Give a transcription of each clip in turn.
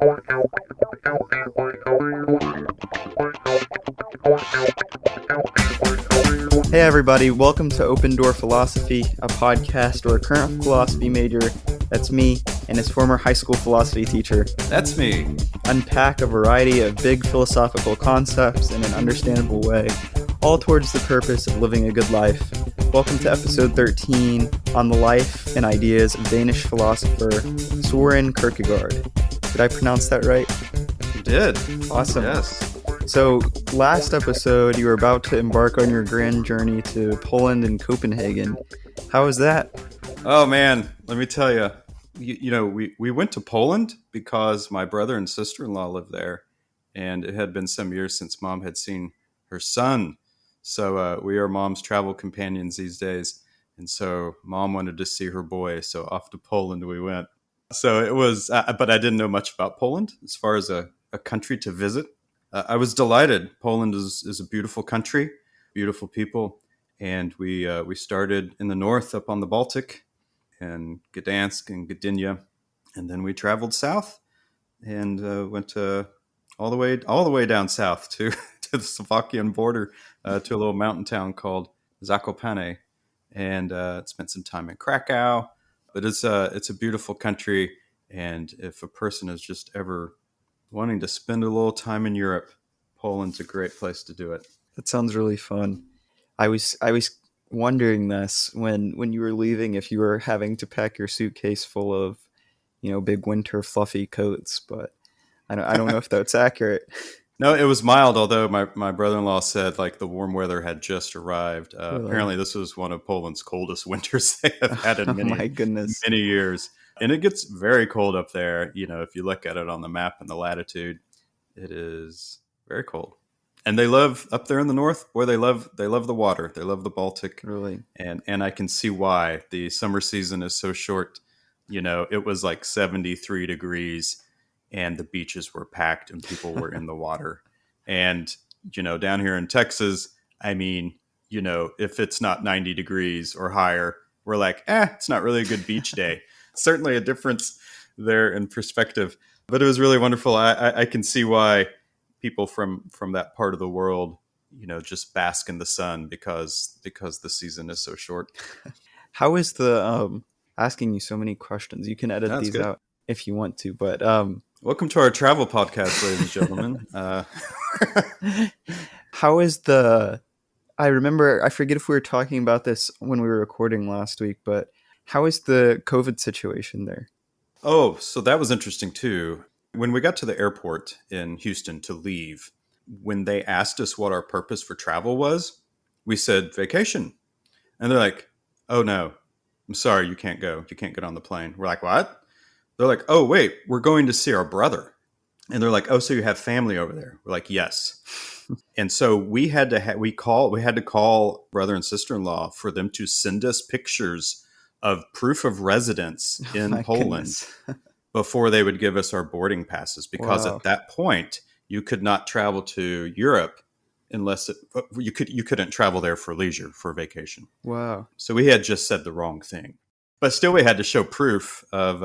Hey everybody, welcome to Open Door Philosophy, a podcast where a current philosophy major, that's me, and his former high school philosophy teacher, that's me, unpack a variety of big philosophical concepts in an understandable way, all towards the purpose of living a good life. Welcome to episode 13 on the life and ideas of Danish philosopher Søren Kierkegaard. Did I pronounce that right? You did. Awesome. Yes. So, last episode, you were about to embark on your grand journey to Poland and Copenhagen. How was that? Oh, man, let me tell you. We went to Poland because my brother and sister-in-law live there, and it had been some years since Mom had seen her son. So we are Mom's travel companions these days, and so Mom wanted to see her boy, so off to Poland we went. So it was, but I didn't know much about Poland as far as a country to visit. I was delighted. Poland is a beautiful country, beautiful people, and we started in the north up on the Baltic, in Gdansk and Gdynia, and then we traveled south and went all the way down south to the Slovakian border to a little mountain town called Zakopane, and spent some time in Krakow. But it's a beautiful country, and if a person is just ever wanting to spend a little time in Europe, Poland's a great place to do it. That sounds really fun. I was wondering this when you were leaving, if you were having to pack your suitcase full of, big winter fluffy coats, but I don't know if that's accurate. No, it was mild, although my brother-in-law said like the warm weather had just arrived. Really? Apparently this was one of Poland's coldest winters they have had in many years. And it gets very cold up there. If you look at it on the map and the latitude, it is very cold. And they love up there in the north. Boy, they love the water. They love the Baltic. Really? And I can see why. The summer season is so short. It was like 73 degrees and the beaches were packed and people were in the water. And, down here in Texas, if it's not 90 degrees or higher, we're like, it's not really a good beach day. Certainly a difference there in perspective, but it was really wonderful. I can see why people from that part of the world, just bask in the sun because the season is so short. How is the asking you so many questions? You can edit these out if you want to, but welcome to our travel podcast, ladies and gentlemen. How is I forget if we were talking about this when we were recording last week, but how is the COVID situation there? Oh, so that was interesting too. When we got to the airport in Houston to leave, when they asked us what our purpose for travel was, we said vacation. And they're like, oh no, I'm sorry, you can't go. You can't get on the plane. We're like, what? They're like, oh wait, we're going to see our brother. And they're like, oh, so you have family over there? We're like, yes. And so we had to call brother and sister-in-law for them to send us pictures of proof of residence in Poland before they would give us our boarding passes, because at that point you could not travel to Europe unless you couldn't travel there for leisure, for vacation. Wow. So we had just said the wrong thing, but still we had to show proof of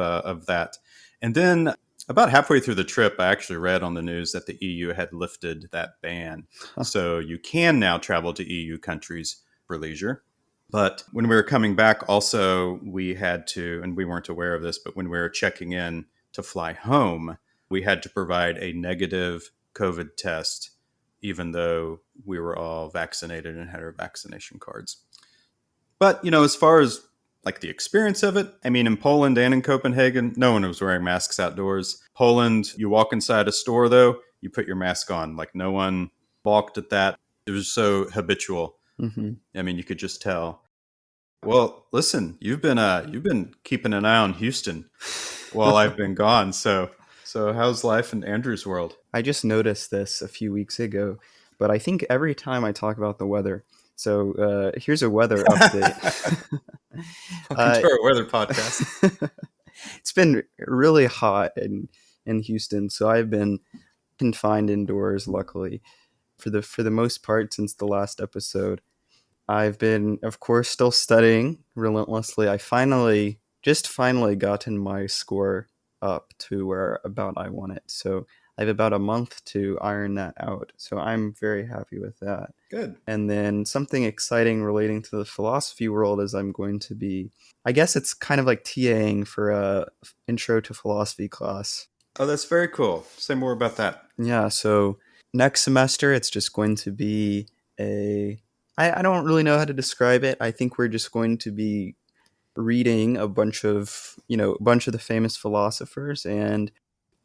that. And then about halfway through the trip, I actually read on the news that the EU had lifted that ban. So you can now travel to EU countries for leisure. But when we were coming back, also, we had to, and we weren't aware of this, but when we were checking in to fly home, we had to provide a negative COVID test, even though we were all vaccinated and had our vaccination cards. But, as far as like the experience of it, in Poland and in Copenhagen, no one was wearing masks outdoors. Poland, you walk inside a store, though, you put your mask on. Like no one balked at that. It was so habitual. Mm-hmm. You could just tell. Well, listen, you've been keeping an eye on Houston while I've been gone. So how's life in Andrew's world? I just noticed this a few weeks ago, but I think every time I talk about the weather. So here's a weather update. Welcome to our weather podcast. It's been really hot in Houston, so I've been confined indoors, luckily, for the most part since the last episode. I've been, of course, still studying relentlessly. I finally gotten my score up to where about I want it. So I have about a month to iron that out. So I'm very happy with that. Good. And then something exciting relating to the philosophy world is I'm going to be, I guess it's kind of like TAing for a intro to philosophy class. Oh, that's very cool. Say more about that. Yeah, so next semester it's just going to be I don't really know how to describe it. I think we're just going to be reading a bunch of, a bunch of the famous philosophers, and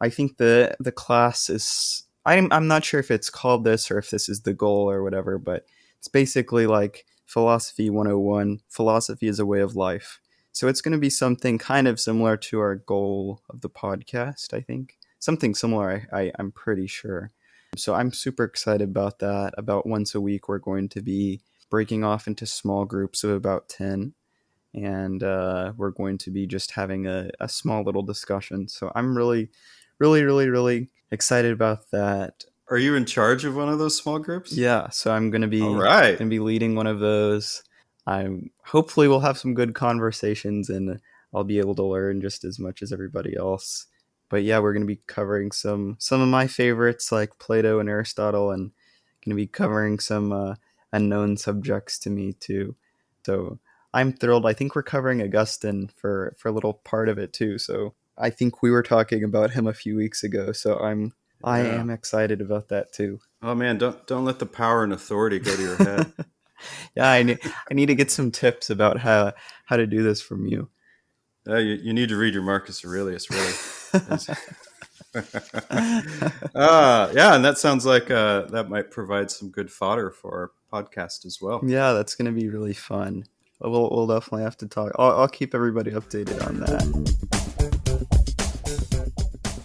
I think the class is I'm not sure if it's called this or if this is the goal or whatever, but it's basically like philosophy 101. Philosophy is a way of life. So it's going to be something kind of similar to our goal of the podcast, I think. Something similar, I'm pretty sure. So I'm super excited about that. About once a week, we're going to be breaking off into small groups of about 10, and we're going to be just having a small little discussion. So I'm really, really, really, really excited about that. Are you in charge of one of those small groups? Yeah, so I'm gonna be All right. leading one of those. I'm hopefully we'll have some good conversations, and I'll be able to learn just as much as everybody else. But yeah, we're gonna be covering some of my favorites like Plato and Aristotle, and gonna be covering some unknown subjects to me too. So I'm thrilled. I think we're covering Augustine for a little part of it too. So I think we were talking about him a few weeks ago. So I Yeah. am excited about that too. Oh man, don't let the power and authority go to your head. Yeah, I need to get some tips about how to do this from you. You need to read your Marcus Aurelius, really. Yeah, and that sounds like that might provide some good fodder for our podcast as well. Yeah, that's going to be really fun. We'll definitely have to talk. I'll keep everybody updated on that.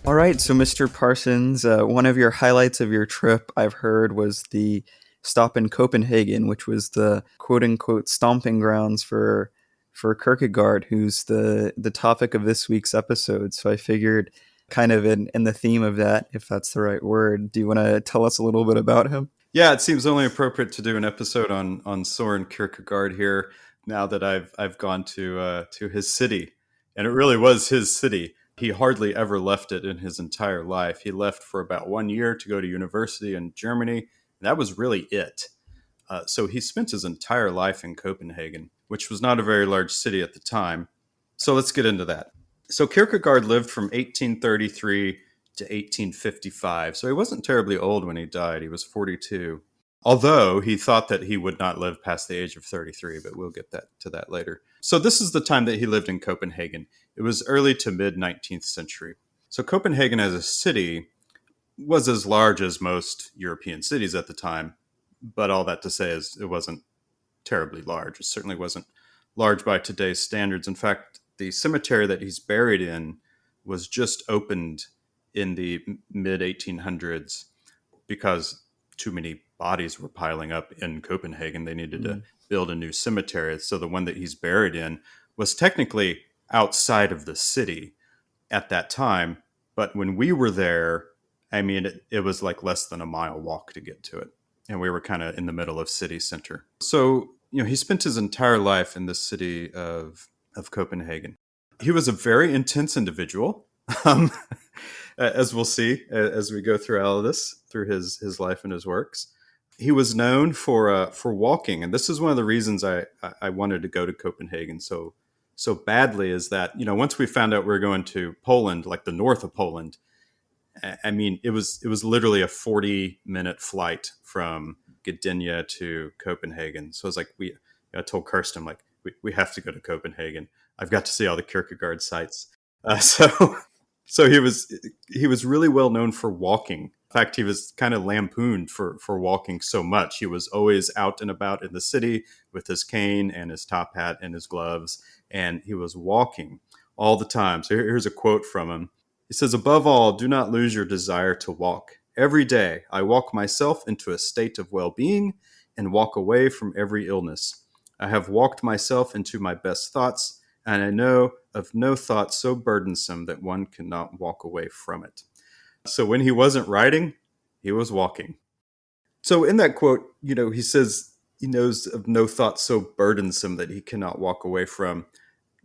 All right, so Mr. Parsons, one of your highlights of your trip, I've heard, was the stop in Copenhagen, which was the quote-unquote stomping grounds for Kierkegaard, who's the topic of this week's episode. So I figured, kind of in the theme of that, if that's the right word, do you want to tell us a little bit about him? Yeah, it seems only appropriate to do an episode on Soren Kierkegaard here now that I've gone to his city, and it really was his city. He hardly ever left it in his entire life. He left for about 1 year to go to university in Germany, and that was really it. So he spent his entire life in Copenhagen, which was not a very large city at the time. So let's get into that. So Kierkegaard lived from 1833 to 1855. So he wasn't terribly old when he died. He was 42. Although he thought that he would not live past the age of 33, but we'll get to that later. So this is the time that he lived in Copenhagen. It was early to mid 19th century. So Copenhagen as a city was as large as most European cities at the time, but all that to say is it wasn't terribly large. It certainly wasn't large by today's standards. In fact, the cemetery that he's buried in was just opened in the mid 1800s because too many bodies were piling up in Copenhagen. They needed to build a new cemetery. So the one that he's buried in was technically outside of the city at that time. But when we were there, I mean, it was like less than a mile walk to get to it. And we were kind of in the middle of city center. So, he spent his entire life in the city of Copenhagen. He was a very intense individual, as we'll see as we go through all of this, through his life and his works. He was known for walking, and this is one of the reasons I wanted to go to Copenhagen so badly. Is that once we found out we were going to Poland, like the north of Poland, I mean it was literally a 40-minute flight from Gdynia to Copenhagen. So I was like, I told Kirsten, like, we have to go to Copenhagen. I've got to see all the Kierkegaard sites. So he was really well known for walking. In fact, he was kind of lampooned for walking so much. He was always out and about in the city with his cane and his top hat and his gloves, and he was walking all the time. So here's a quote from him. He says, "Above all, do not lose your desire to walk. Every day I walk myself into a state of well-being and walk away from every illness. I have walked myself into my best thoughts, and I know of no thought so burdensome that one cannot walk away from it." So when he wasn't writing, he was walking. So in that quote, he says he knows of no thought so burdensome that he cannot walk away from.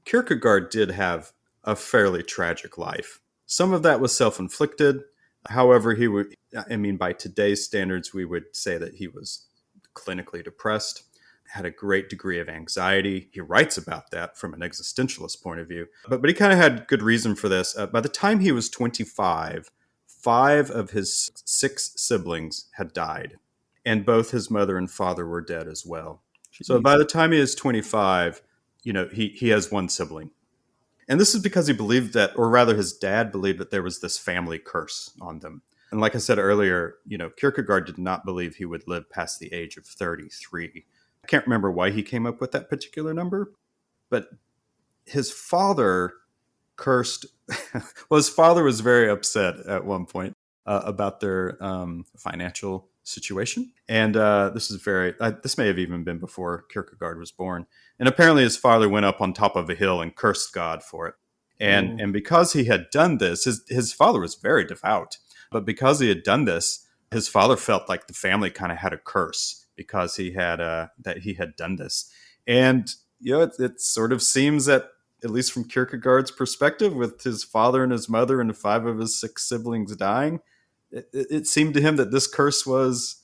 Kierkegaard did have a fairly tragic life. Some of that was self-inflicted. However, by today's standards, we would say that he was clinically depressed, had a great degree of anxiety. He writes about that from an existentialist point of view. But he kind of had good reason for this. By the time he was 25, five of his six siblings had died, and both his mother and father were dead as well. So Jeez. by the time he is 25, he has one sibling. And this is because he believed that, or rather his dad believed that there was this family curse on them. And like I said earlier, Kierkegaard did not believe he would live past the age of 33. I can't remember why he came up with that particular number, but his father cursed. Well, his father was very upset at one point about their financial situation. And this may have even been before Kierkegaard was born. And apparently his father went up on top of a hill and cursed God for it. Oh. And because he had done this, his father was very devout. But because he had done this, his father felt like the family kind of had a curse because he had done this. And it sort of seems that, at least from Kierkegaard's perspective, with his father and his mother and five of his six siblings dying, it seemed to him that this curse was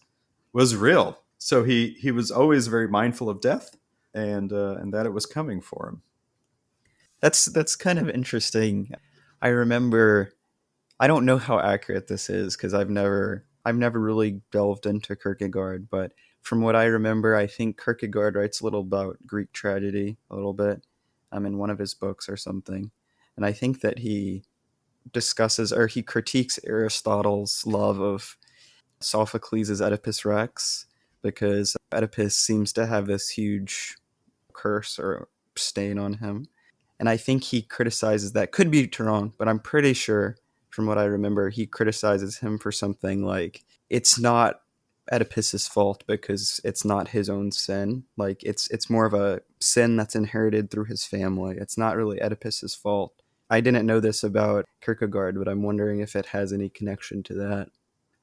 real. So he was always very mindful of death and that it was coming for him. That's kind of interesting. I remember, I don't know how accurate this is because I've never really delved into Kierkegaard, but from what I remember, I think Kierkegaard writes a little about Greek tragedy a little bit, in one of his books or something. And I think that he discusses, or he critiques, Aristotle's love of Sophocles' Oedipus Rex, because Oedipus seems to have this huge curse or stain on him. And I think he criticizes that. Could be wrong, but I'm pretty sure, from what I remember, he criticizes him for something like, it's not Oedipus's fault because it's not his own sin. Like it's more of a sin that's inherited through his family. It's not really Oedipus's fault. I didn't know this about Kierkegaard, but I'm wondering if it has any connection to that.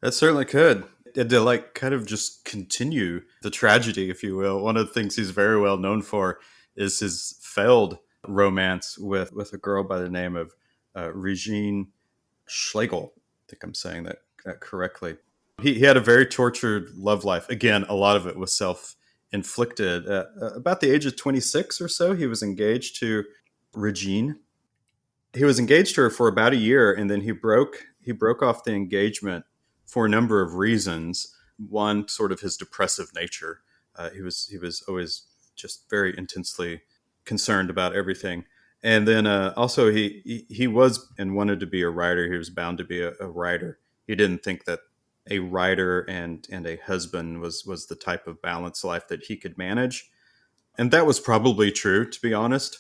That certainly could. And to kind of just continue the tragedy, if you will, one of the things he's very well known for is his failed romance with a girl by the name of Regine Schlegel. I think I'm saying that correctly. He had a very tortured love life. Again, a lot of it was self-inflicted. About the age of 26 or so, he was engaged to Regine. He was engaged to her for about a year, and then he broke off the engagement for a number of reasons. One, sort of his depressive nature. He was always just very intensely concerned about everything. And then also he was and wanted to be a writer. He was bound to be a writer. He didn't think that a writer and a husband was the type of balanced life that he could manage. And that was probably true, to be honest,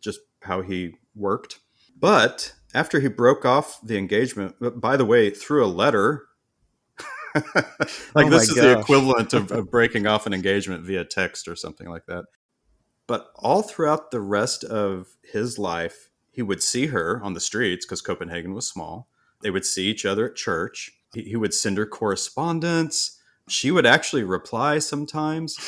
just how he worked. But after he broke off the engagement, by the way, through a letter, Oh my this is the gosh. equivalent of breaking off an engagement via text or something like that. But all throughout the rest of his life, he would see her on the streets because Copenhagen was small. They would see each other at church. He would send her correspondence. She would actually reply sometimes.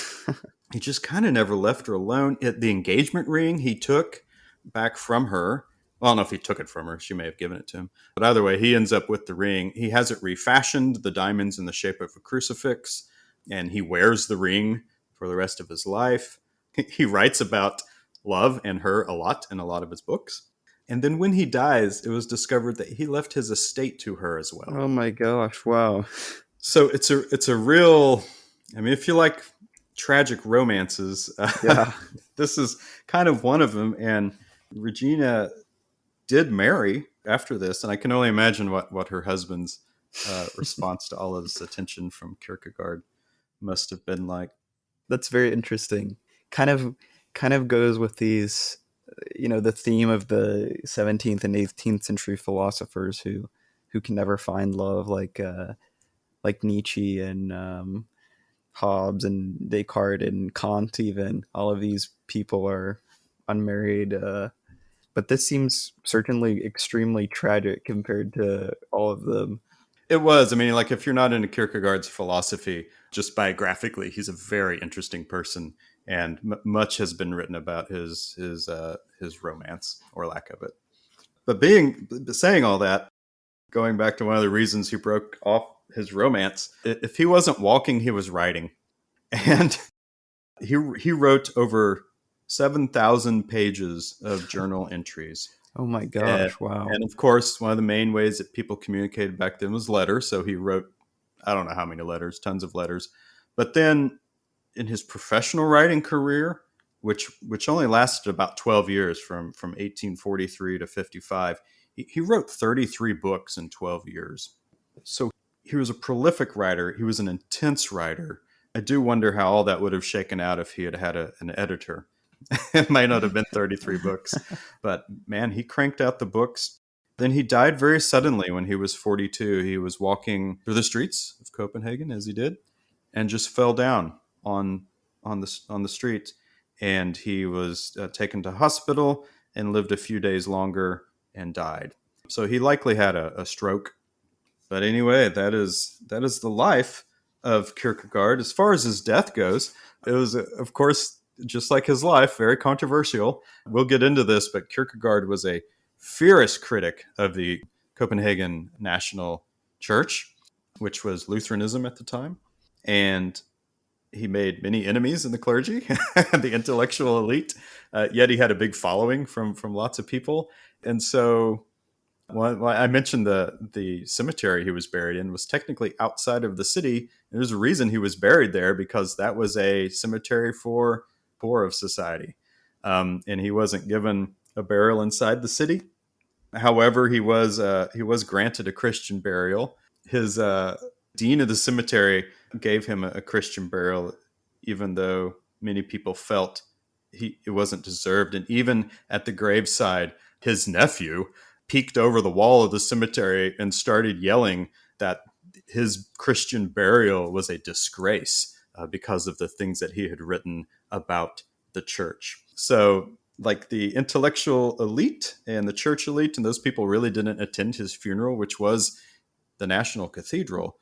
He just kind of never left her alone. The engagement ring he took back from her. Well, I don't know if he took it from her. She may have given it to him. But either way, he ends up with the ring. He has it refashioned, the diamonds in the shape of a crucifix, and he wears the ring for the rest of his life. He writes about love and her a lot in a lot of his books. And then when he dies, it was discovered that he left his estate to her as well. Oh my gosh. Wow. So it's a real, if you like tragic romances, Yeah. this is kind of one of them. And Regina did marry after this, and I can only imagine what her husband's response to all of this attention from Kierkegaard must have been like. That's very interesting. Kind of goes with these, the theme of the 17th and 18th century philosophers who can never find love, like Nietzsche and Hobbes and Descartes and Kant. Even all of these people are unmarried. But this seems certainly extremely tragic compared to all of them. It was. If you're not into Kierkegaard's philosophy, just biographically, he's a very interesting person, and much has been written about his romance or lack of it. But saying all that, going back to one of the reasons he broke off his romance, if he wasn't walking, he was writing. And he wrote over 7,000 pages of journal entries. Oh my And, gosh, wow. and of course, one of the main ways that people communicated back then was letters. So he wrote, I don't know how many letters, tons of letters. But then in his professional writing career, which only lasted about 12 years from 1843 to 55, he wrote 33 books in 12 years. So he was a prolific writer. He was an intense writer. I do wonder how all that would have shaken out if he had had an editor. It might not have been 33 books, but man, he cranked out the books. Then he died very suddenly when he was 42. He was walking through the streets of Copenhagen, as he did, and just fell down on the street. And he was taken to hospital and lived a few days longer and died. So he likely had a stroke. But anyway, that is the life of Kierkegaard. As far as his death goes, it was, of course, just like his life, very controversial. We'll get into this, but Kierkegaard was a fierce critic of the Copenhagen National Church, which was Lutheranism at the time. And he made many enemies in the clergy, the intellectual elite. Yet he had a big following from lots of people. And so I mentioned the cemetery he was buried in was technically outside of the city. And there's a reason he was buried there, because that was a cemetery for poor of society. And he wasn't given a burial inside the city. However, he was granted a Christian burial. His dean of the cemetery gave him a Christian burial, even though many people felt it wasn't deserved. And even at the graveside, his nephew peeked over the wall of the cemetery and started yelling that his Christian burial was a disgrace because of the things that he had written about the church. So, like, the intellectual elite and the church elite, and those people really didn't attend his funeral, which was the National Cathedral,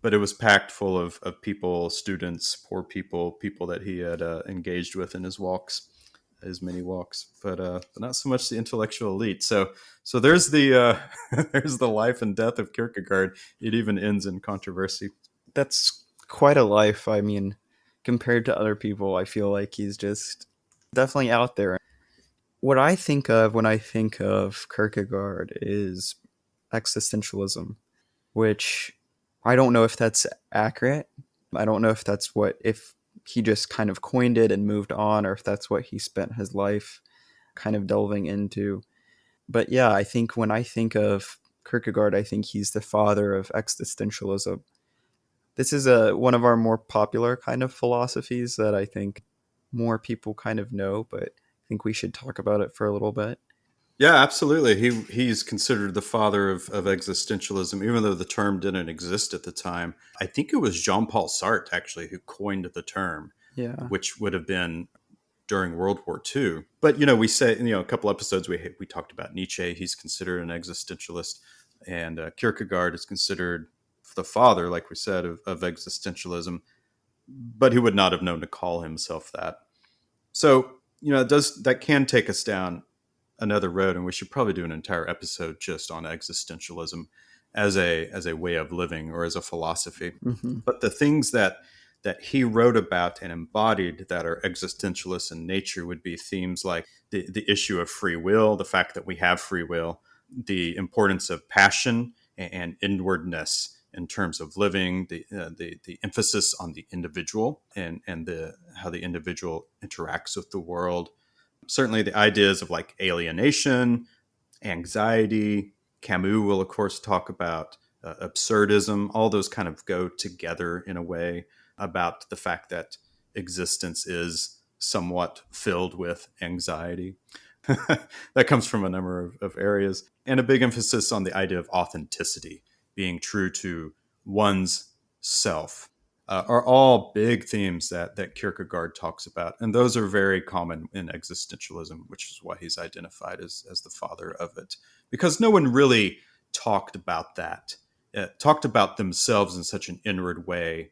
but it was packed full of people, students, poor people that he had engaged with in his walks, his many walks, but not so much the intellectual elite. So there's the there's the life and death of Kierkegaard. It even ends in controversy. That's quite a life. I mean, compared to other people, I feel like he's just definitely out there. What I think of when I think of Kierkegaard is existentialism, which I don't know if that's accurate. I don't know if if he just kind of coined it and moved on, or if that's what he spent his life kind of delving into. But yeah, I think when I think of Kierkegaard, I think he's the father of existentialism. This is one of our more popular kind of philosophies that I think more people kind of know, but I think we should talk about it for a little bit. Yeah, absolutely. He's considered the father of existentialism, even though the term didn't exist at the time. I think it was Jean-Paul Sartre, actually, who coined the term, Yeah. which would have been during World War II. But, we say, a couple episodes we talked about Nietzsche. He's considered an existentialist. And Kierkegaard is considered the father, like we said, of existentialism. But he would not have known to call himself that. So, that can take us down another road, and we should probably do an entire episode just on existentialism as a way of living or as a philosophy. Mm-hmm. But the things that he wrote about and embodied that are existentialist in nature would be themes like the issue of free will, the fact that we have free will, the importance of passion and inwardness in terms of living, the emphasis on the individual and how the individual interacts with the world. Certainly the ideas of like alienation, anxiety. Camus will, of course, talk about absurdism. All those kind of go together in a way about the fact that existence is somewhat filled with anxiety. That comes from a number of areas. And a big emphasis on the idea of authenticity, being true to one's self. Are all big themes that Kierkegaard talks about. And those are very common in existentialism, which is why he's identified as the father of it. Because no one really talked about that, talked about themselves in such an inward way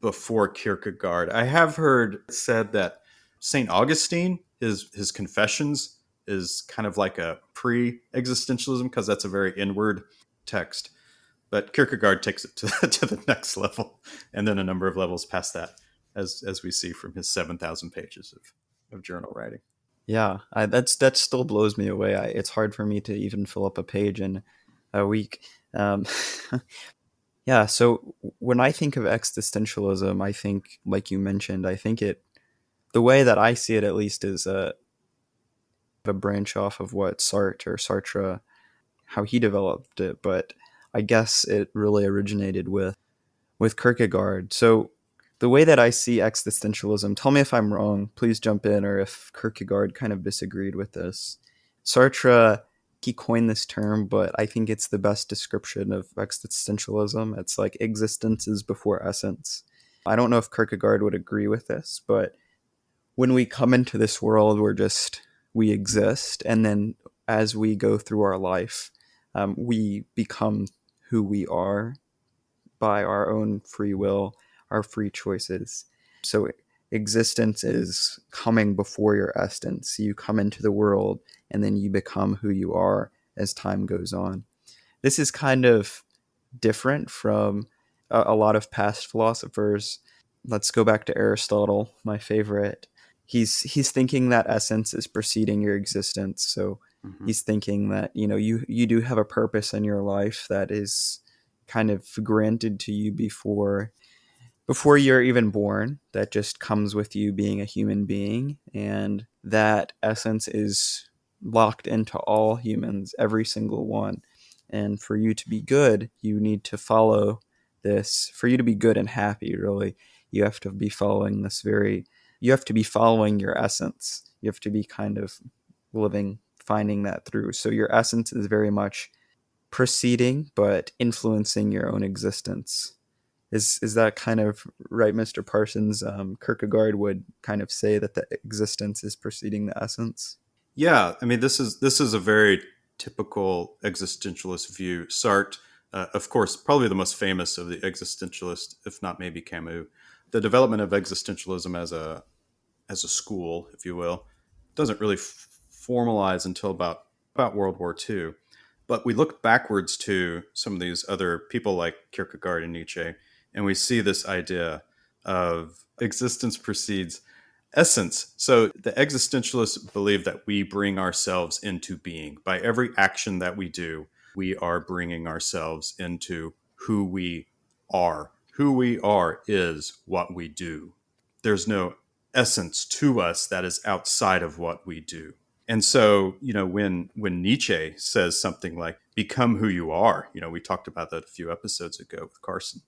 before Kierkegaard. I have heard said that St. Augustine, his Confessions, is kind of like a pre-existentialism because that's a very inward text. But Kierkegaard takes it to the next level, and then a number of levels past that, as we see from his 7,000 pages of journal writing. Yeah, that still blows me away. It's hard for me to even fill up a page in a week. Um, yeah, so when I think of existentialism, I think, like you mentioned, I think the way that I see it at least is a branch off of what Sartre, how he developed it, but I guess it really originated with Kierkegaard. So the way that I see existentialism, tell me if I'm wrong, please jump in, or if Kierkegaard kind of disagreed with this. Sartre, he coined this term, but I think it's the best description of existentialism. It's like existence is before essence. I don't know if Kierkegaard would agree with this, but when we come into this world, we exist, and then as we go through our life, we become who we are by our own free will, our free choices. So existence is coming before your essence. You come into the world and then you become who you are as time goes on. This is kind of different from a lot of past philosophers. Let's go back to Aristotle, my favorite. He's thinking that essence is preceding your existence. So he's thinking that, you do have a purpose in your life that is kind of granted to you before you're even born, that just comes with you being a human being, and that essence is locked into all humans, every single one. And for you to be good, you need to follow this. For you to be good and happy, really, you have to be following you have to be following your essence. You have to be kind of finding that through. So your essence is very much preceding but influencing your own existence. Is that kind of right, Mr. Parsons? Kierkegaard would kind of say that the existence is preceding the essence. Yeah, I mean, this is a very typical existentialist view. Sartre, of course, probably the most famous of the existentialists, if not maybe Camus. The development of existentialism as a school, if you will, doesn't really formalize until about World War II. But we look backwards to some of these other people like Kierkegaard and Nietzsche, and we see this idea of existence precedes essence. So the existentialists believe that we bring ourselves into being. By every action that we do, we are bringing ourselves into who we are. Who we are is what we do. There's no essence to us that is outside of what we do. And so, when Nietzsche says something like "become who you are," we talked about that a few episodes ago with Carson.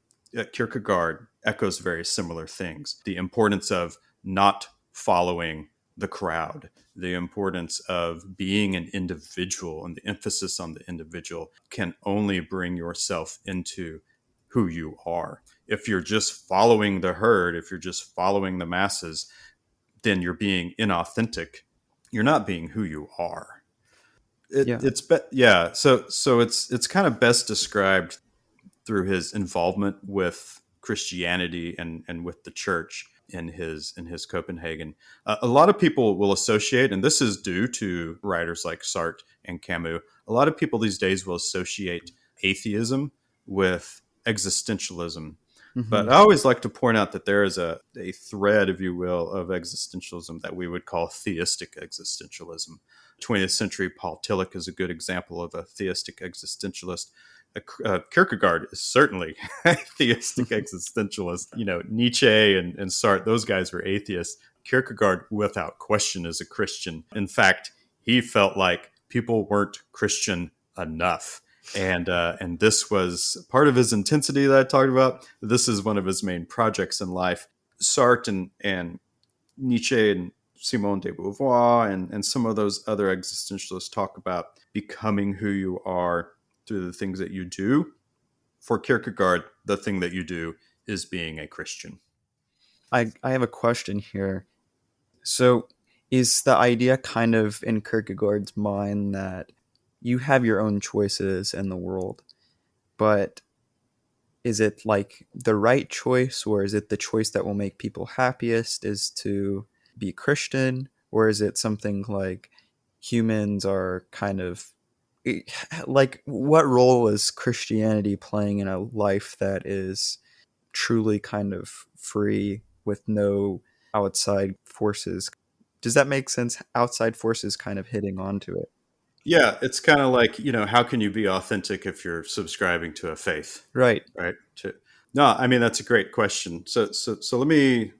Kierkegaard echoes very similar things. The importance of not following the crowd, the importance of being an individual, and the emphasis on the individual can only bring yourself into who you are. If you're just following the herd, if you're just following the masses, then you're being inauthentic. You're not being who you are. Yeah. So it's kind of best described through his involvement with Christianity and with the church in his Copenhagen. A lot of people will associate, and this is due to writers like Sartre and Camus, a lot of people these days will associate atheism with existentialism. But I always like to point out that there is a thread, if you will, of existentialism that we would call theistic existentialism. 20th century Paul Tillich is a good example of a theistic existentialist. Kierkegaard is certainly a theistic existentialist. Nietzsche and Sartre, those guys were atheists. Kierkegaard, without question, is a Christian. In fact, he felt like people weren't Christian enough. And this was part of his intensity that I talked about. This is one of his main projects in life. Sartre and Nietzsche and Simone de Beauvoir and some of those other existentialists talk about becoming who you are through the things that you do. For Kierkegaard, the thing that you do is being a Christian. I have a question here. So is the idea kind of in Kierkegaard's mind that you have your own choices in the world, but is it like the right choice, or is it the choice that will make people happiest is to be Christian? Or is it something like humans are kind of like, what role is Christianity playing in a life that is truly kind of free with no outside forces? Does that make sense? Outside forces kind of hitting onto it. Yeah, it's kind of like, how can you be authentic if you're subscribing to a faith, Right. right? No, I mean that's a great question. So let me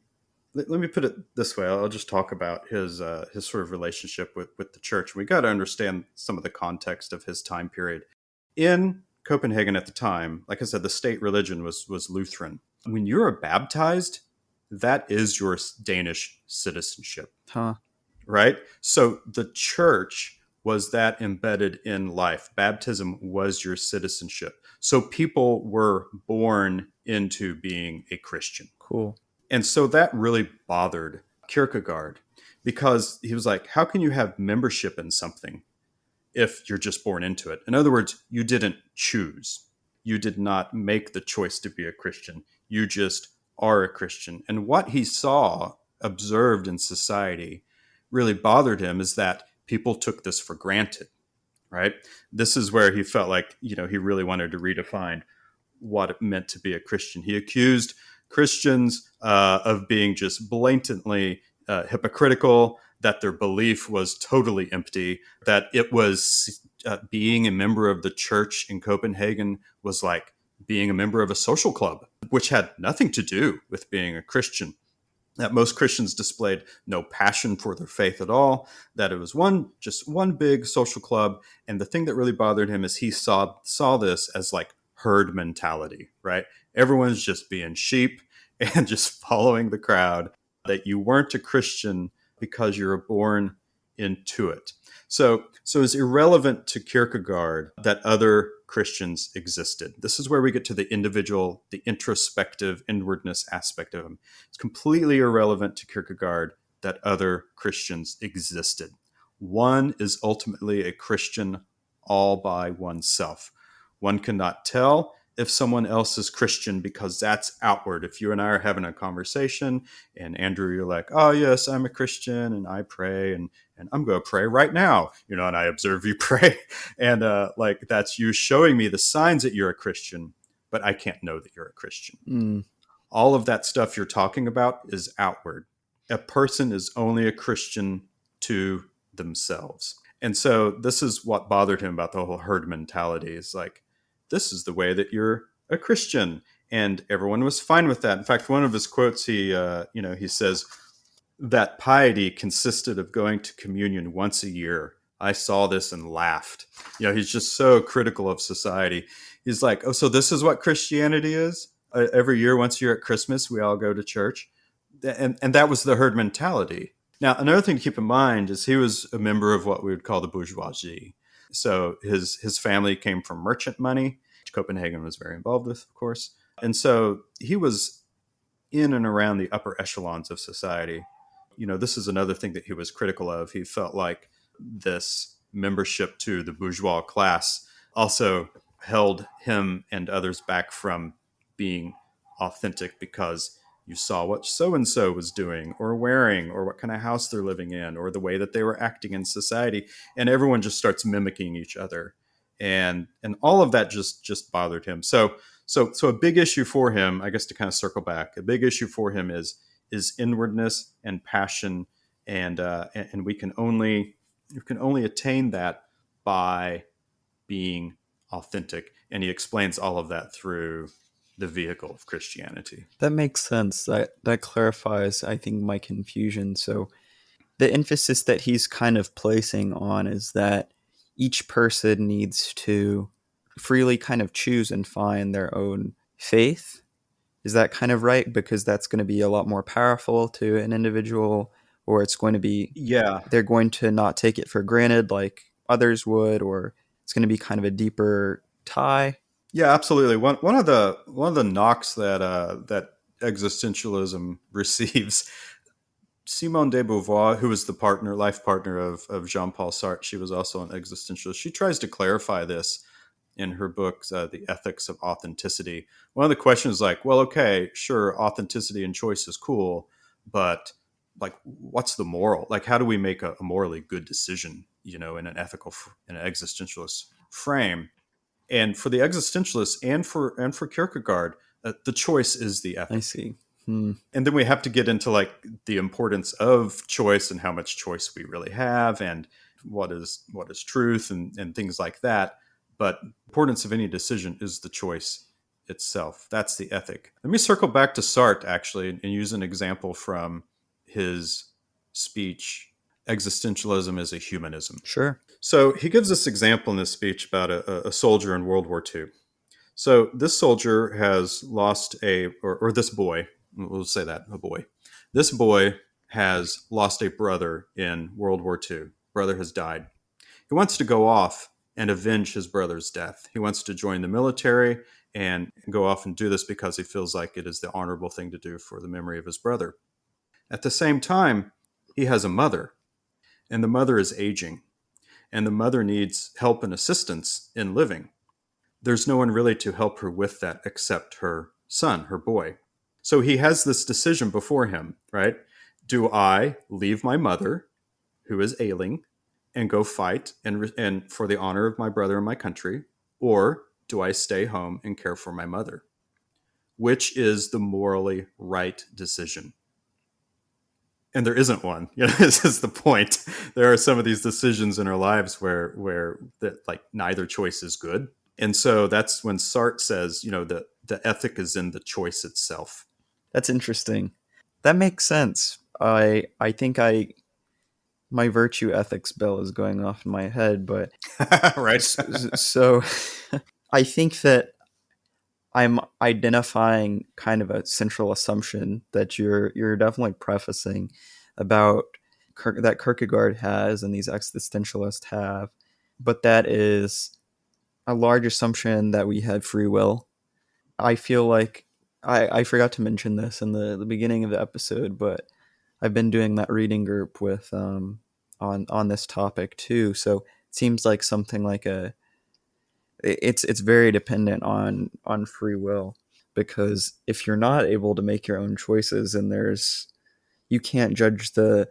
put it this way. I'll just talk about his sort of relationship with the church. We got to understand some of the context of his time period in Copenhagen at the time. Like I said, the state religion was Lutheran. When you're baptized, that is your Danish citizenship, Huh. right? So the church was that embedded in life. Baptism was your citizenship. So people were born into being a Christian. Cool. And so that really bothered Kierkegaard because he was like, how can you have membership in something if you're just born into it? In other words, you didn't choose. You did not make the choice to be a Christian. You just are a Christian. And what he saw, observed in society, really bothered him is that people took this for granted, right? This is where he felt like, he really wanted to redefine what it meant to be a Christian. He accused Christians of being just blatantly hypocritical, that their belief was totally empty, that it was being a member of the church in Copenhagen was like being a member of a social club, which had nothing to do with being a Christian. That most Christians displayed no passion for their faith at all, that it was just one big social club. And the thing that really bothered him is he saw this as like herd mentality, right? Everyone's just being sheep and just following the crowd, that you weren't a Christian because you were born into it. So it's irrelevant to Kierkegaard that other Christians existed. This is where we get to the individual, the introspective inwardness aspect of him. It's completely irrelevant to Kierkegaard that other Christians existed. One is ultimately a Christian all by oneself. One cannot tell if someone else is Christian because that's outward. If you and I are having a conversation and Andrew, you're like, oh yes, I'm a Christian and I pray and I'm going to pray right now, and I observe you pray. And like that's you showing me the signs that you're a Christian, but I can't know that you're a Christian. Mm. All of that stuff you're talking about is outward. A person is only a Christian to themselves. And so this is what bothered him about the whole herd mentality. Is like, this is the way that you're a Christian. And everyone was fine with that. In fact, one of his quotes, he says that piety consisted of going to communion once a year. I saw this and laughed. He's just so critical of society. He's like, oh, so this is what Christianity is? Every year, once a year at Christmas, we all go to church. And that was the herd mentality. Now, another thing to keep in mind is he was a member of what we would call the bourgeoisie. So his family came from merchant money, which Copenhagen was very involved with, of course. And so he was in and around the upper echelons of society. This is another thing that he was critical of. He felt like this membership to the bourgeois class also held him and others back from being authentic because you saw what so-and-so was doing or wearing or what kind of house they're living in or the way that they were acting in society. And everyone just starts mimicking each other. And all of that just bothered him. So a big issue for him, I guess to kind of circle back, a big issue for him is inwardness and passion. And we can only attain that by being authentic. And he explains all of that through the vehicle of Christianity. That makes sense. That clarifies, I think, my confusion. So the emphasis that he's kind of placing on is that each person needs to freely kind of choose and find their own faith. Is that kind of right? Because that's going to be a lot more powerful to an individual, or it's going to be, Yeah. they're going to not take it for granted like others would, or it's going to be kind of a deeper tie. Yeah, absolutely. One of the knocks that existentialism receives, Simone de Beauvoir, who was the life partner of Jean-Paul Sartre, she was also an existentialist. She tries to clarify this in her book, The Ethics of Authenticity. One of the questions is like, well, okay, sure, authenticity and choice is cool, but like, what's the moral? Like, how do we make a morally good decision in in an existentialist frame. And for the existentialists and for Kierkegaard, the choice is the I ethic. see. And then we have to get into like the importance of choice and how much choice we really have, and what is truth, and things like that. But the importance of any decision is the choice itself. That's the ethic. Let me circle back to Sartre actually, and use an example from his speech, Existentialism is a Humanism. Sure. So he gives this example in this speech about a soldier in World War II. So this soldier has lost or this boy, we'll say that, a boy. This boy has lost a brother in World War II. Brother has died. He wants to go off and avenge his brother's death. He wants to join the military and go off and do this because he feels like it is the honorable thing to do for the memory of his brother. At the same time, he has a mother, and the mother is aging, and the mother needs help and assistance in living. There's no one really to help her with that except her son, her boy. So he has this decision before him, right? Do I leave my mother, who is ailing, and go fight and for the honor of my brother and my country, or do I stay home and care for my mother? Which is the morally right decision? And there isn't one. This is the point. There are some of these decisions in our lives where that, like, neither choice is good. And so that's when Sartre says, the ethic is in the choice itself. That's interesting. That makes sense. I think my virtue ethics bell is going off in my head, but right. So I think that I'm identifying kind of a central assumption that you're definitely prefacing about that Kierkegaard has and these existentialists have, but that is a large assumption that we have free will. I feel like I forgot to mention this in the beginning of the episode, but I've been doing that reading group with on this topic too. So it seems like something like it's very dependent on free will, because if you're not able to make your own choices, and you can't judge the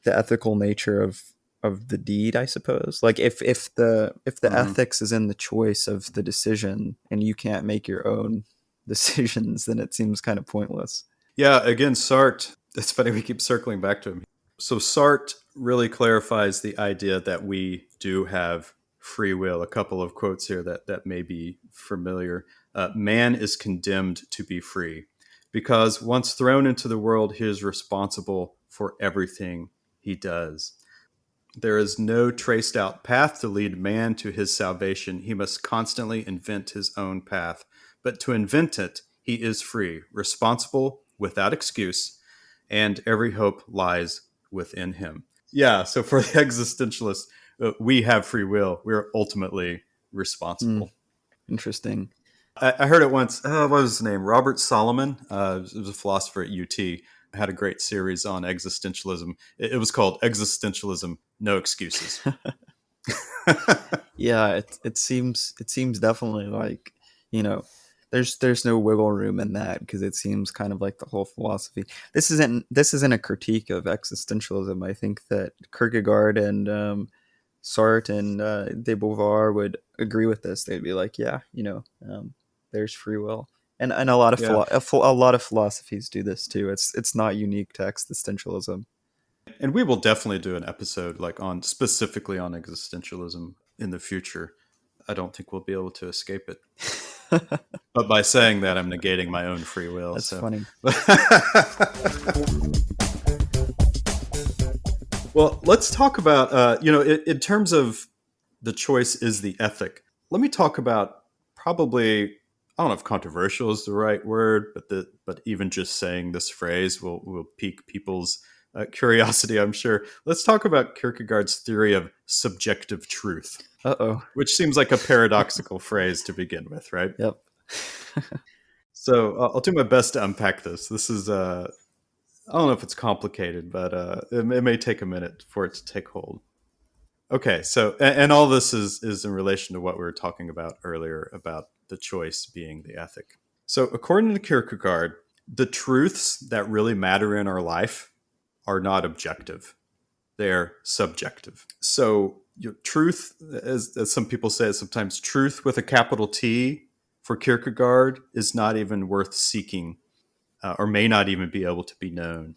ethical nature of the deed, I suppose. Like if the ethics is in the choice of the decision and you can't make your own decisions, then it seems kind of pointless. Yeah, again, Sartre, it's funny we keep circling back to him. So Sartre really clarifies the idea that we do have free will. A couple of quotes here that may be familiar. Man is condemned to be free because once thrown into the world, he is responsible for everything he does. There is no traced out path to lead man to his salvation. He must constantly invent his own path. But to invent it, he is free, responsible, without excuse, and every hope lies within him. Yeah, so for the existentialists, we have free will. We're ultimately responsible. Interesting. I heard it once. What was his name? Robert Solomon. He was a philosopher at UT. Had a great series on existentialism. It was called Existentialism, No Excuses. Yeah, it seems definitely like, there's no wiggle room in that, because it seems kind of like the whole philosophy. This isn't a critique of existentialism. I think that Kierkegaard and Sartre and de Beauvoir would agree with this. They'd be like, yeah, there's free will, and a lot of a lot of philosophies do this too. It's not unique to existentialism. And we will definitely do an episode specifically on existentialism in the future. I don't think we'll be able to escape it. But by saying that, I'm negating my own free will. That's funny. Well, let's talk about, in terms of the choice is the ethic. Let me talk about probably, I don't know if controversial is the right word, but even just saying this phrase will pique people's curiosity, I'm sure. Let's talk about Kierkegaard's theory of subjective truth. Uh-oh. Which seems like a paradoxical phrase to begin with, right? Yep. So I'll do my best to unpack this. This is, I don't know if it's complicated, but it may take a minute for it to take hold. Okay, so, and all this is in relation to what we were talking about earlier about the choice being the ethic. So according to Kierkegaard, the truths that really matter in our life are not objective. they're subjective. So truth, as some people say, sometimes truth with a capital T for Kierkegaard is not even worth seeking, or may not even be able to be known.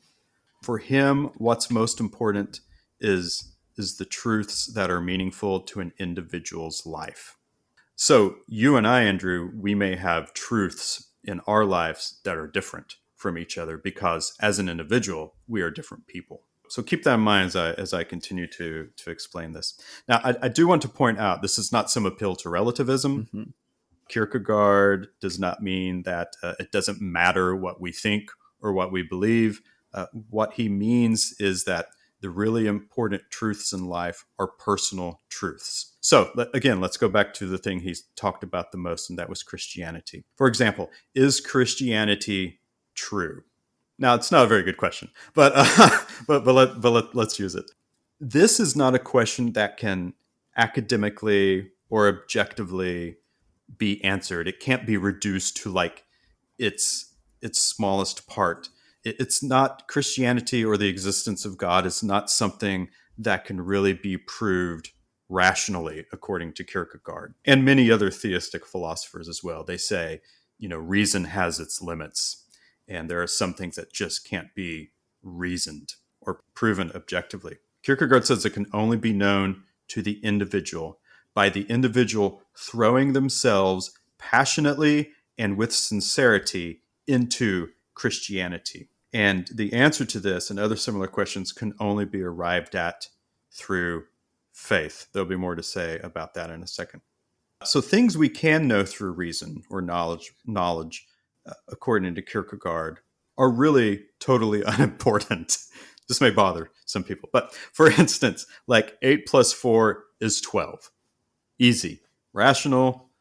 For him, what's most important is the truths that are meaningful to an individual's life. So you and I, Andrew, we may have truths in our lives that are different from each other because as an individual, we are different people. So keep that in mind as I continue to explain this. Now, I do want to point out this is not some appeal to relativism. Mm-hmm. Kierkegaard does not mean that it doesn't matter what we think or what we believe. What he means is that the really important truths in life are personal truths. So again, let's go back to the thing he's talked about the most, and that was Christianity. For example, is Christianity true? Now, it's not a very good question, but let's use it. This is not a question that can academically or objectively be answered. It can't be reduced to like its smallest part. It's not Christianity or the existence of God is not something that can really be proved rationally, according to Kierkegaard and many other theistic philosophers as well. They say, reason has its limits, and there are some things that just can't be reasoned or proven objectively. Kierkegaard says it can only be known to the individual by the individual throwing themselves passionately and with sincerity into Christianity. And the answer to this and other similar questions can only be arrived at through faith. There'll be more to say about that in a second. So things we can know through reason or knowledge, according to Kierkegaard, are really totally unimportant. This may bother some people. But for instance, like 8 plus 4 is 12. Easy. Rational.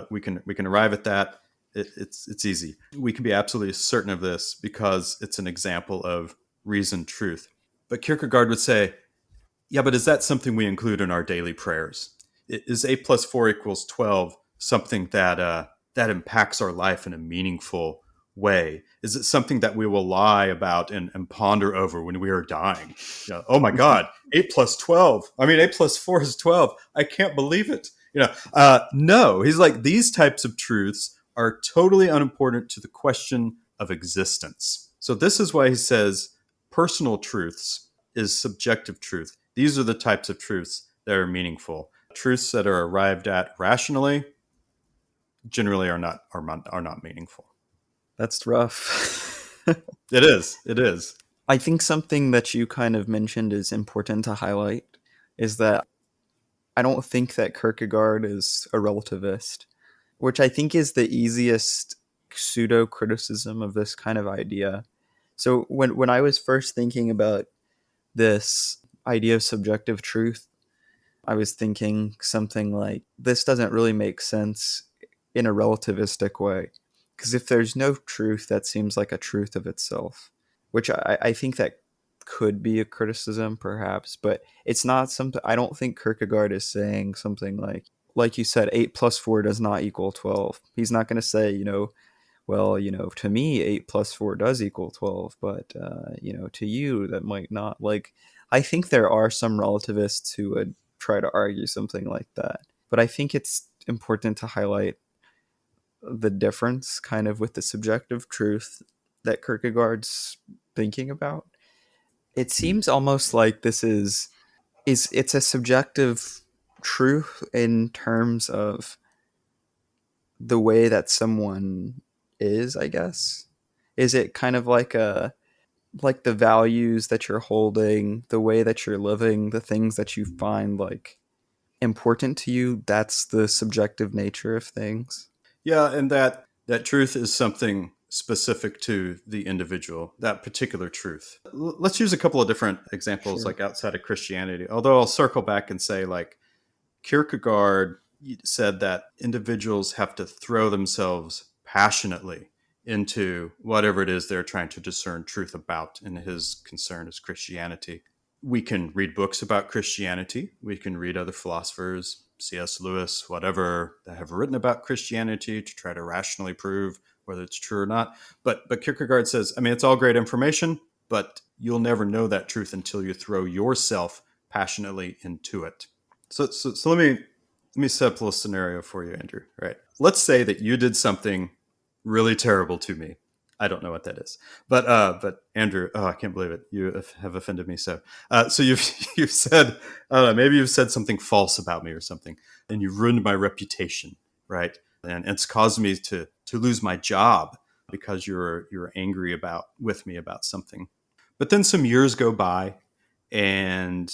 We can arrive at that. It's easy. We can be absolutely certain of this because it's an example of reasoned truth. But Kierkegaard would say, yeah, but is that something we include in our daily prayers? Is 8 plus 4 equals 12 something that impacts our life in a meaningful way? Is it something that we will lie about and ponder over when we are dying? Oh my God, 8 plus 12. I mean, 8 plus 4 is 12. I can't believe it. No, he's like, these types of truths are totally unimportant to the question of existence. So this is why he says personal truths is subjective truth. These are the types of truths that are meaningful. Truths that are arrived at rationally generally are not meaningful. That's rough. It is. I think something that you kind of mentioned is important to highlight is that I don't think that Kierkegaard is a relativist, which I think is the easiest pseudo-criticism of this kind of idea. So when I was first thinking about this idea of subjective truth, I was thinking something like, this doesn't really make sense in a relativistic way. Because if there's no truth, that seems like a truth of itself, which I think that could be a criticism perhaps, but it's not something. I don't think Kierkegaard is saying something like you said, 8 plus 4 does not equal 12. He's not going to say, well, to me, 8 plus 4 does equal 12, but, to you, that might not. Like, I think there are some relativists who would try to argue something like that. But I think it's important to highlight the difference kind of with the subjective truth that Kierkegaard's thinking about. It seems almost like this is it's a subjective truth in terms of the way that someone is, I guess. Is it kind of like the values that you're holding, the way that you're living, the things that you find like important to you? That's the subjective nature of things. Yeah, and that truth is something specific to the individual, that particular truth. Let's use a couple of different examples, Sure. like outside of Christianity. Although I'll circle back and say, like, Kierkegaard said that individuals have to throw themselves passionately into whatever it is they're trying to discern truth about, and his concern is Christianity. We can read books about Christianity. We can read other philosophers, C.S. Lewis, whatever, that have written about Christianity to try to rationally prove whether it's true or not. But Kierkegaard says, I mean, it's all great information, but you'll never know that truth until you throw yourself passionately into it. So let me set up a little scenario for you, Andrew. Right? Let's say that you did something really terrible to me. I don't know what that is, but Andrew, oh, I can't believe it. You have offended me. So you've said, I don't know, maybe you've said something false about me or something, and you've ruined my reputation, right? And it's caused me to lose my job because you're angry with me about something. But then some years go by, and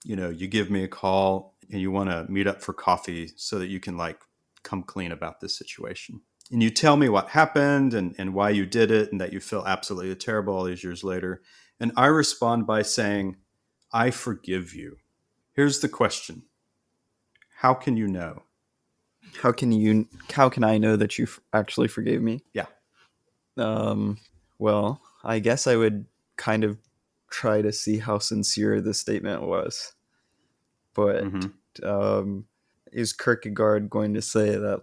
you give me a call and you want to meet up for coffee so that you can like come clean about this situation. And you tell me what happened and why you did it and that you feel absolutely terrible all these years later. And I respond by saying, I forgive you. Here's the question. How can you know? How can I know that you actually forgave me? Yeah. Well, I guess I would kind of try to see how sincere the statement was. But is Kierkegaard going to say that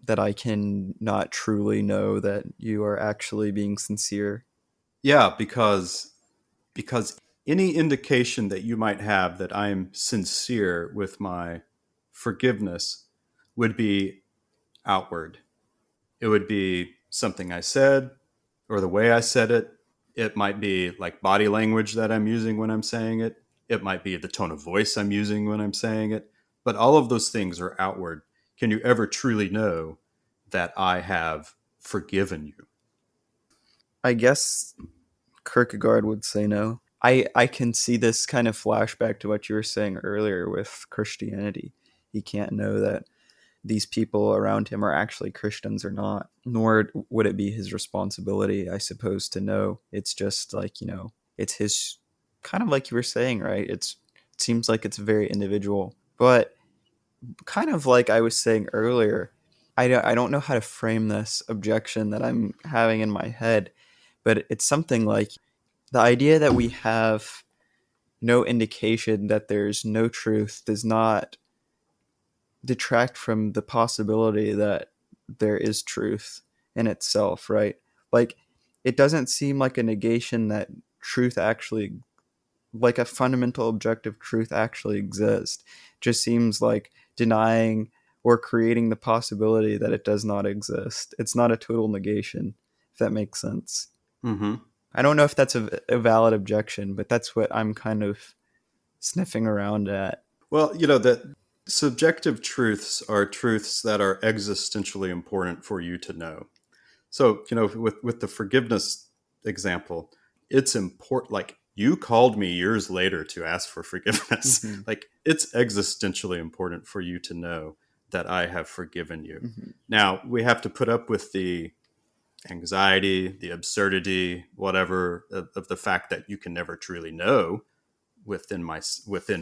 that I can not truly know that you are actually being sincere? Yeah, because any indication that you might have that I'm sincere with my forgiveness would be outward. It would be something I said or the way I said it. It might be like body language that I'm using when I'm saying it. It might be the tone of voice I'm using when I'm saying it. But all of those things are outward. Can you ever truly know that I have forgiven you? I guess Kierkegaard would say no. I can see this kind of flashback to what you were saying earlier with Christianity. He can't know that these people around him are actually Christians or not, nor would it be his responsibility, I suppose, to know. It's just like, it's his, kind of like you were saying, right? It seems like it's very individual. But kind of like I was saying earlier, I don't know how to frame this objection that I'm having in my head, but it's something like the idea that we have no indication that there's no truth does not detract from the possibility that there is truth in itself, right? Like, it doesn't seem like a negation that truth actually, like a fundamental objective truth actually exists. It just seems like denying or creating the possibility that it does not exist. It's not a total negation, if that makes sense. Mm-hmm. I don't know if that's a valid objection, but that's what I'm kind of sniffing around at. Well, that subjective truths are truths that are existentially important for you to know. So, with the forgiveness example, it's important. Like, you called me years later to ask for forgiveness. Mm-hmm. Like, it's existentially important for you to know that I have forgiven you. Mm-hmm. Now, we have to put up with the anxiety, the absurdity, whatever, of the fact that you can never truly know within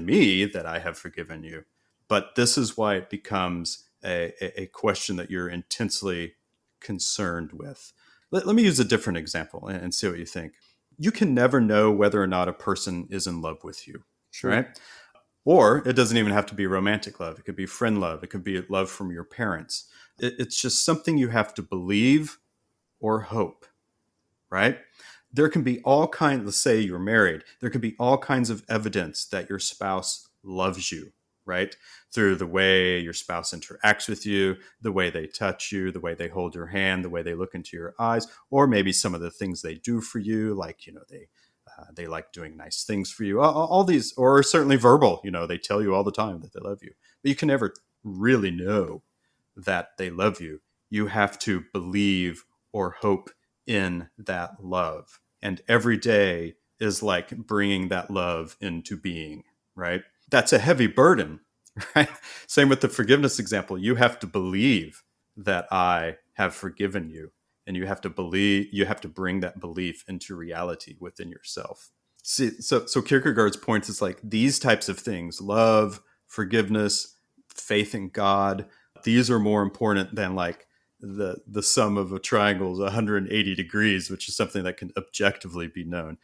me that I have forgiven you. But this is why it becomes a question that you're intensely concerned with. Let me use a different example and see what you think. You can never know whether or not a person is in love with you, Sure. right? Or it doesn't even have to be romantic love. It could be friend love. It could be love from your parents. It's just something you have to believe or hope, right? There can be all kinds, let's say you're married, there can be all kinds of evidence that your spouse loves you, right? Through the way your spouse interacts with you, the way they touch you, the way they hold your hand, the way they look into your eyes, or maybe some of the things they do for you, like, they like doing nice things for you. All these, or certainly verbal, they tell you all the time that they love you. But you can never really know that they love you. You have to believe or hope in that love. And every day is like bringing that love into being, right? That's a heavy burden, right? Same with the forgiveness example. You have to believe that I have forgiven you. And you have to bring that belief into reality within yourself. See, so Kierkegaard's point is like these types of things, love, forgiveness, faith in God, these are more important than like the sum of a triangle is 180 degrees, which is something that can objectively be known.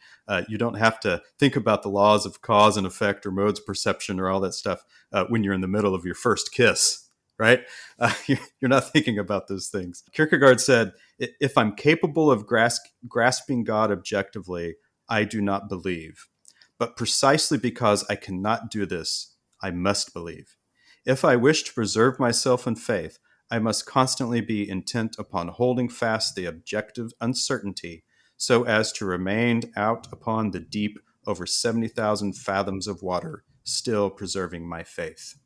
You don't have to think about the laws of cause and effect or modes of perception or all that stuff when you're in the middle of your first kiss, right? You're not thinking about those things. Kierkegaard said, if I'm capable of grasping God objectively, I do not believe. But precisely because I cannot do this, I must believe. If I wish to preserve myself in faith, I must constantly be intent upon holding fast the objective uncertainty so as to remain out upon the deep over 70,000 fathoms of water, still preserving my faith.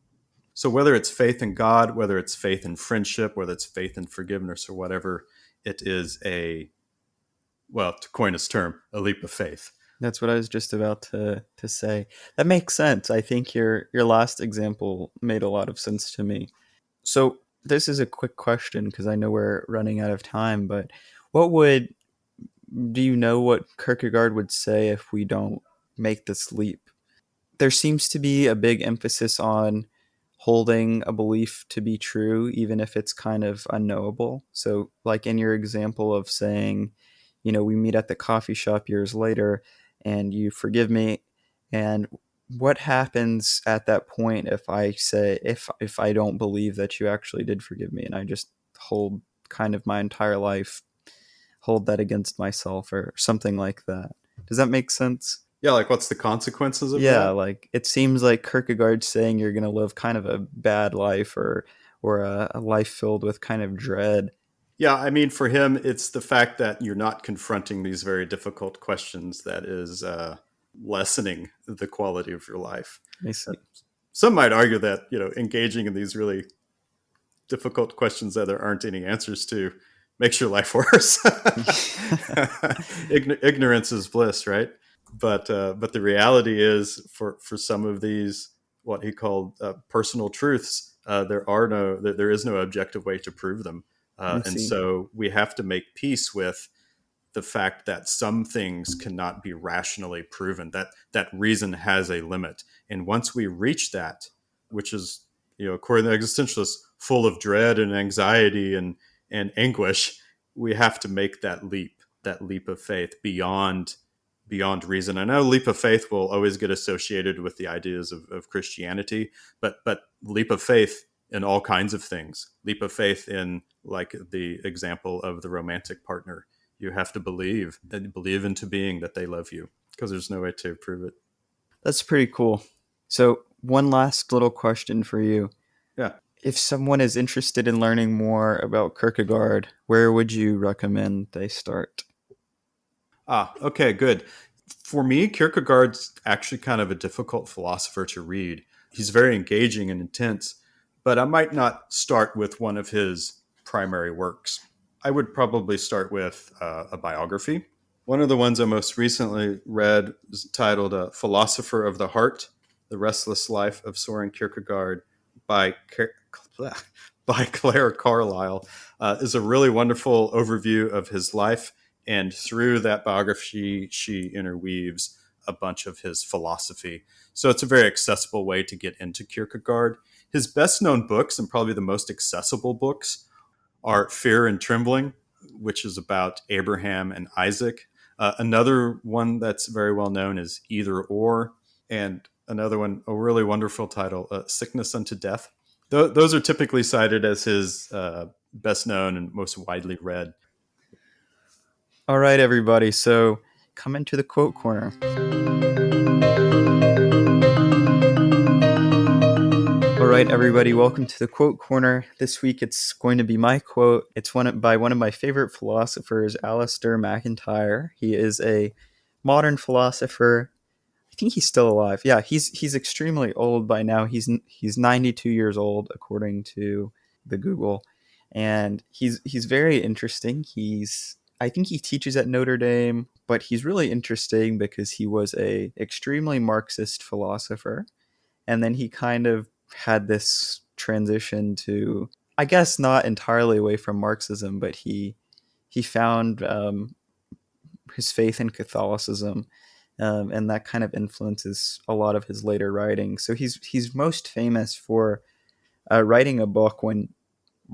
So whether it's faith in God, whether it's faith in friendship, whether it's faith in forgiveness or whatever, it is well, to coin this term, a leap of faith. That's what I was just about to say. That makes sense. I think your last example made a lot of sense to me. So this is a quick question because I know we're running out of time, but what would do you know what Kierkegaard would say if we don't make this leap? There seems to be a big emphasis on holding a belief to be true, even if it's kind of unknowable. So, like in your example of saying, we meet at the coffee shop years later and you forgive me. And what happens at that point if I say, if I don't believe that you actually did forgive me and I just hold kind of my entire life, hold that against myself or something like that? Does that make sense? Yeah, like what's the consequences of Yeah, that? like it seems like Kierkegaard's saying you're going to live kind of a bad life or a life filled with kind of dread. Yeah, I mean, for him, it's the fact that you're not confronting these very difficult questions that is lessening the quality of your life. I see. Some might argue that engaging in these really difficult questions that there aren't any answers to makes your life worse. Ignorance is bliss, right? But the reality is, for some of these, what he called personal truths, there is no objective way to prove them, I and see. so we have to make peace with the fact that some things cannot be rationally proven. That reason has a limit, and once we reach that, which is according to existentialists, full of dread and anxiety and anguish, we have to make that leap of faith beyond reason. I know leap of faith will always get associated with the ideas of Christianity, but leap of faith in all kinds of things. Leap of faith in, like, the example of the romantic partner. You have to believe into being that they love you, because there's no way to prove it. That's pretty cool. So, one last little question for you. Yeah. If someone is interested in learning more about Kierkegaard, where would you recommend they start? Okay, good. For me, Kierkegaard's actually kind of a difficult philosopher to read. He's very engaging and intense, but I might not start with one of his primary works. I would probably start with a biography. One of the ones I most recently read is titled Philosopher of the Heart, The Restless Life of Soren Kierkegaard by Claire Carlisle. Is a really wonderful overview of his life, and through that biography, she interweaves a bunch of his philosophy. So it's a very accessible way to get into Kierkegaard. His best known books, and probably the most accessible books, are Fear and Trembling, which is about Abraham and Isaac. Another one that's very well known is Either Or, and another one, a really wonderful title, Sickness Unto Death. Those are typically cited as his best known and most widely read. All right, everybody. So, come into the quote corner. All right, everybody, welcome to the quote corner. This week it's going to be my quote. It's by one of my favorite philosophers, Alasdair MacIntyre. He is a modern philosopher. I think he's still alive. Yeah, he's extremely old by now. He's 92 years old according to the Google, and he's very interesting. I think he teaches at Notre Dame, but he's really interesting because he was a extremely Marxist philosopher, and then he kind of had this transition to, I guess, not entirely away from Marxism, but he found his faith in Catholicism, and that kind of influences a lot of his later writing. So he's most famous for writing a book when,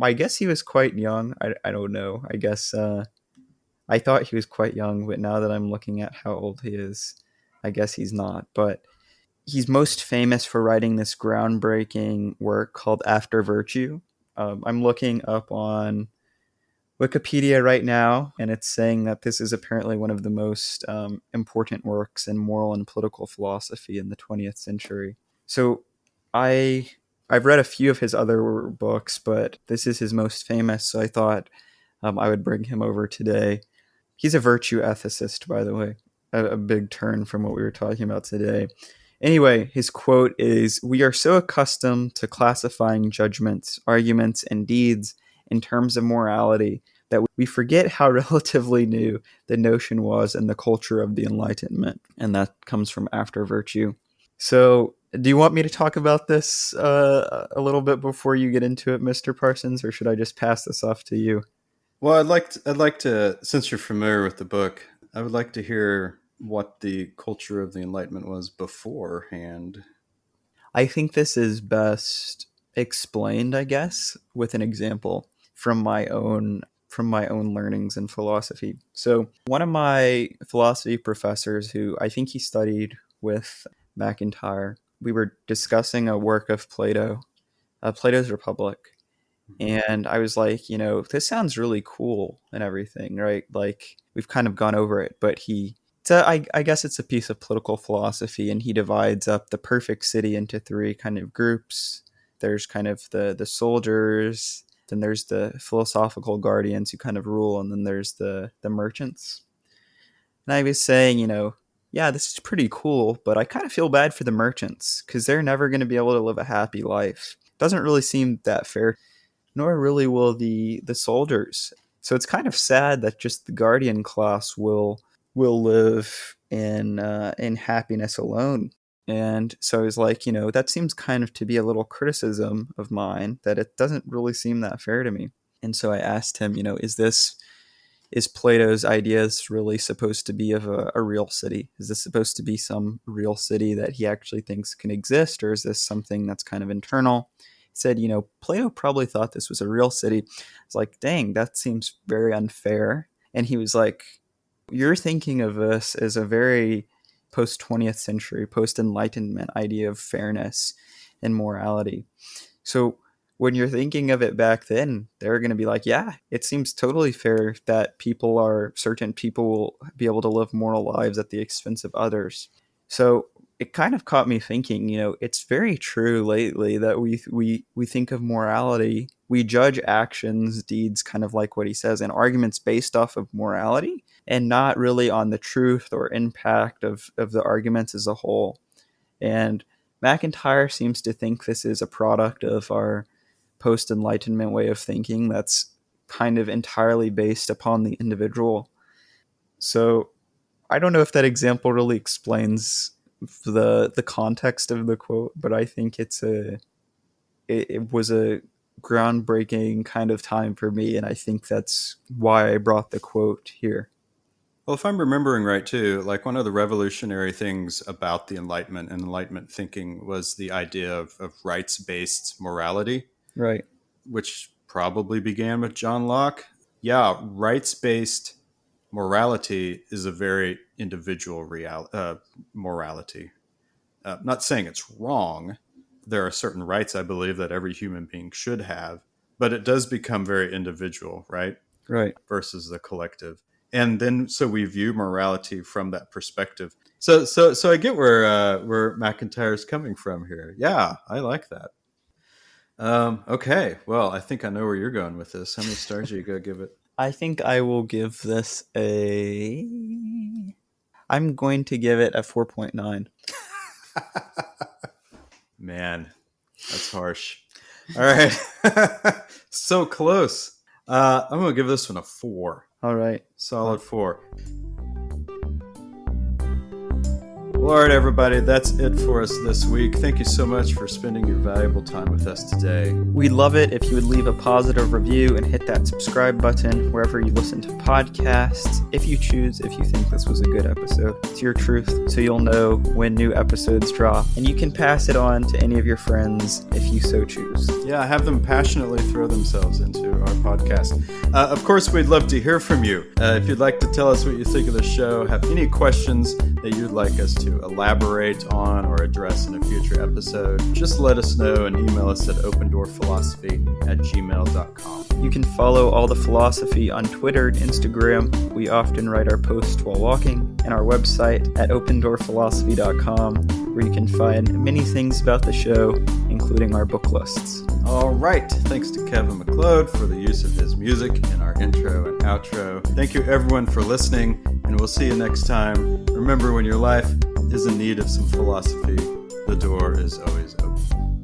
I guess, he was quite young. I don't know. I guess I thought he was quite young, but now that I'm looking at how old he is, I guess he's not. But he's most famous for writing this groundbreaking work called After Virtue. I'm looking up on Wikipedia right now, and it's saying that this is apparently one of the most important works in moral and political philosophy in the 20th century. So I've read a few of his other books, but this is his most famous, so I thought I would bring him over today. He's a virtue ethicist, by the way, a big turn from what we were talking about today. Anyway, his quote is, "We are so accustomed to classifying judgments, arguments, and deeds in terms of morality that we forget how relatively new the notion was in the culture of the Enlightenment." And that comes from After Virtue. So do you want me to talk about this a little bit before you get into it, Mr. Parsons, or should I just pass this off to you? Well, I'd like to, since you're familiar with the book, I would like to hear what the culture of the Enlightenment was beforehand. I think this is best explained, I guess, with an example from my own learnings in philosophy. So one of my philosophy professors, who I think he studied with MacIntyre, we were discussing a work of Plato, Plato's Republic. And I was like, this sounds really cool and everything, right? Like, we've kind of gone over it, but I guess it's a piece of political philosophy, and he divides up the perfect city into three kind of groups. There's kind of the soldiers, then there's the philosophical guardians who kind of rule, and then there's the merchants. And I was saying, yeah, this is pretty cool, but I kind of feel bad for the merchants because they're never going to be able to live a happy life. Doesn't really seem that fair, nor really will the soldiers. So it's kind of sad that just the guardian class will live in happiness alone. And so I was like, that seems kind of to be a little criticism of mine, that it doesn't really seem that fair to me. And so I asked him, is Plato's ideas really supposed to be of a real city? Is this supposed to be some real city that he actually thinks can exist, or is this something that's kind of internal? He said, Plato probably thought this was a real city. I was like, dang, that seems very unfair. And he was like, you're thinking of this as a very post-20th century, post-Enlightenment idea of fairness and morality. So when you're thinking of it back then, they're going to be like, yeah, it seems totally fair that certain people will be able to live moral lives at the expense of others. So it kind of caught me thinking, it's very true lately that we think of morality. We judge actions, deeds, kind of like what he says, and arguments based off of morality and not really on the truth or impact of the arguments as a whole. And MacIntyre seems to think this is a product of our post-Enlightenment way of thinking that's kind of entirely based upon the individual. So I don't know if that example really explains the context of the quote, but I think it was a groundbreaking kind of time for me, and I think that's why I brought the quote here. Well, if I'm remembering right too, like one of the revolutionary things about the Enlightenment and Enlightenment thinking was the idea of rights-based morality. Right. Which probably began with John Locke. Yeah, rights-based morality is a very individual morality. Not saying it's wrong. There are certain rights, I believe, that every human being should have, but it does become very individual, right? Right. Versus the collective. And then, so we view morality from that perspective. So I get where MacIntyre's coming from here. Yeah, I like that. Okay, well, I think I know where you're going with this. How many stars are you going to give it? I think I will give this I'm going to give it a 4.9. Man, that's harsh. All right. So close. I'm going to give this one a 4. All right. Solid 4. All right, everybody, that's it for us this week. Thank you so much for spending your valuable time with us today. We'd love it if you would leave a positive review and hit that subscribe button wherever you listen to podcasts. If you think this was a good episode, it's your truth, so you'll know when new episodes drop. And you can pass it on to any of your friends if you so choose. Yeah, have them passionately throw themselves into our podcast. Of course, we'd love to hear from you. If you'd like to tell us what you think of the show, have any questions that you'd like us to to elaborate on or address in a future episode, just let us know and email us at opendoorphilosophy@gmail.com. You can follow All the Philosophy on Twitter and Instagram. We often write our posts while walking, and our website at opendoorphilosophy.com, where you can find many things about the show, including our book lists. All right. Thanks to Kevin McLeod for the use of his music in our intro and outro. Thank you, everyone, for listening, and we'll see you next time. Remember, when your life is in need of some philosophy, the door is always open.